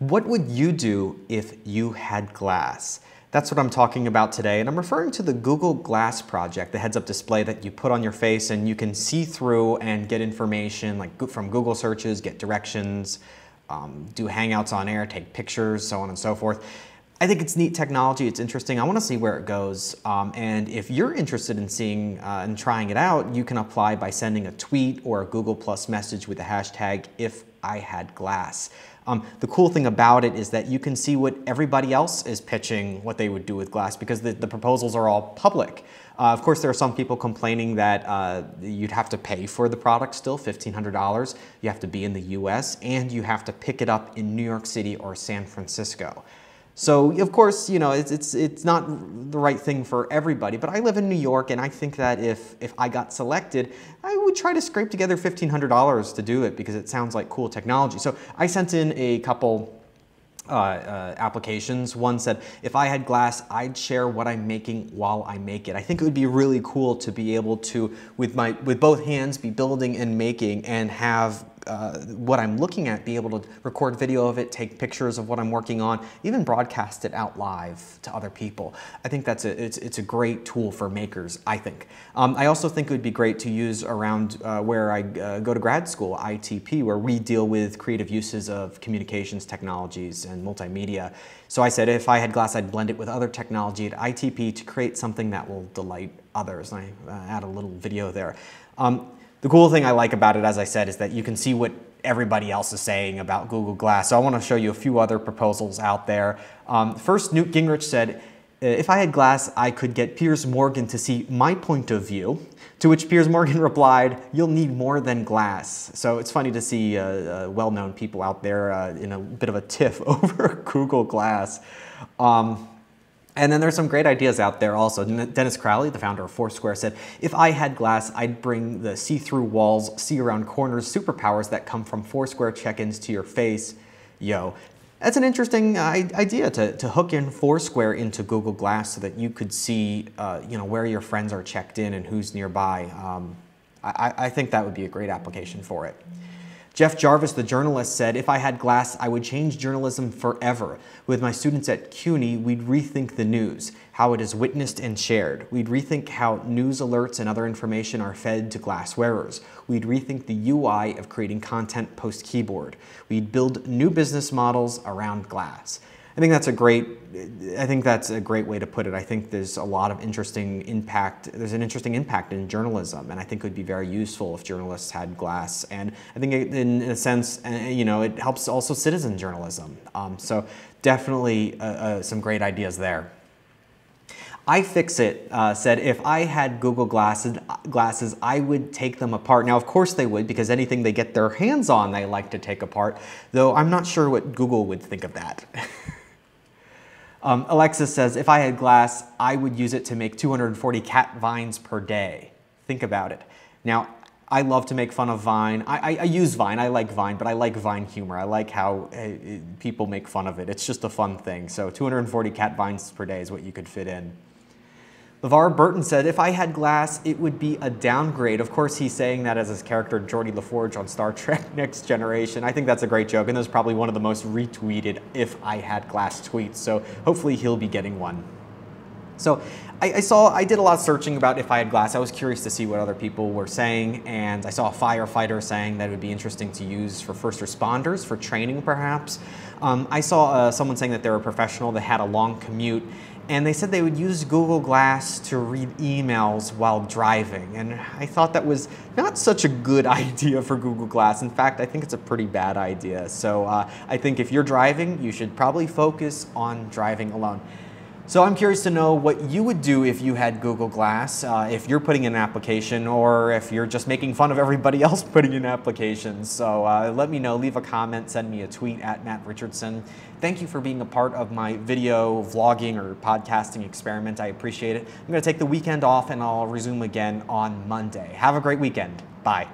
What would you do if you had glass? That's what I'm talking about today, and I'm referring to the Google Glass project, the heads-up display that you put on your face and you can see through and get information like from Google searches, get directions, do Hangouts on air, take pictures, so on and so forth. I think it's neat technology, it's interesting. I want to see where it goes, and if you're interested in seeing and trying it out, you can apply by sending a tweet or a Google Plus message with the hashtag ifihadglass. The cool thing about it is that you can see what everybody else is pitching what they would do with glass because the proposals are all public. Of course, there are some people complaining that you'd have to pay for the product still, $1,500. You have to be in the US and you have to pick it up in New York City or San Francisco. So, of course, you know, it's not the right thing for everybody, but I live in New York and I think that if I got selected, I would try to scrape together $1,500 to do it because it sounds like cool technology. So I sent in a couple applications. One said, if I had glass, I'd share what I'm making while I make it. I think it would be really cool to be able to, with both hands, be building and making and have what I'm looking at, be able to record video of it, take pictures of what I'm working on, even broadcast it out live to other people. I think it's a great tool for makers, I think. I also think it would be great to use around where I go to grad school, ITP, where we deal with creative uses of communications technologies and multimedia. So I said if I had glass, I'd blend it with other technology at ITP to create something that will delight others. And I add a little video there. The cool thing I like about it, as I said, is that you can see what everybody else is saying about Google Glass. So I want to show you a few other proposals out there. First, Newt Gingrich said, if I had glass, I could get Piers Morgan to see my point of view, to which Piers Morgan replied, you'll need more than glass. So it's funny to see well-known people out there in a bit of a tiff over Google Glass. And then there's some great ideas out there also. Dennis Crowley, the founder of Foursquare, said, if I had glass, I'd bring the see-through walls, see-around corners superpowers that come from Foursquare check-ins to your face. Yo. That's an interesting idea to hook in Foursquare into Google Glass so that you could see you know, where your friends are checked in and who's nearby. I think that would be a great application for it. Jeff Jarvis, the journalist, said, if I had glass, I would change journalism forever. With my students at CUNY, we'd rethink the news, how it is witnessed and shared. We'd rethink how news alerts and other information are fed to glass wearers. We'd rethink the UI of creating content post-keyboard. We'd build new business models around glass. I think that's a great way to put it. I think there's a lot of interesting impact. There's an interesting impact in journalism, and I think it would be very useful if journalists had glass. And I think in a sense, you know, it helps also citizen journalism. So definitely some great ideas there. IFixIt said, if I had Google glasses, I would take them apart. Now, of course they would, because anything they get their hands on, they like to take apart, though I'm not sure what Google would think of that. Alexis says, if I had glass, I would use it to make 240 cat vines per day. Think about it. Now, I love to make fun of Vine. I use Vine, I like Vine, but I like Vine humor. I like how people make fun of it. It's just a fun thing. So 240 cat vines per day is what you could fit in. LeVar Burton said, if I had glass, it would be a downgrade. Of course, he's saying that as his character Geordi LaForge on Star Trek Next Generation. I think that's a great joke, and that's probably one of the most retweeted if I had glass tweets, so hopefully he'll be getting one. So I did a lot of searching about if I had glass. I was curious to see what other people were saying, and I saw a firefighter saying that it would be interesting to use for first responders, for training perhaps. I saw someone saying that they were a professional that had a long commute, and they said they would use Google Glass to read emails while driving. And I thought that was not such a good idea for Google Glass. In fact, I think it's a pretty bad idea. So I think if you're driving, you should probably focus on driving alone. So I'm curious to know what you would do if you had Google Glass, if you're putting in an application or if you're just making fun of everybody else putting in applications. So let me know, leave a comment, send me a tweet at Matt Richardson. Thank you for being a part of my video vlogging or podcasting experiment. I appreciate it. I'm going to take the weekend off and I'll resume again on Monday. Have a great weekend. Bye.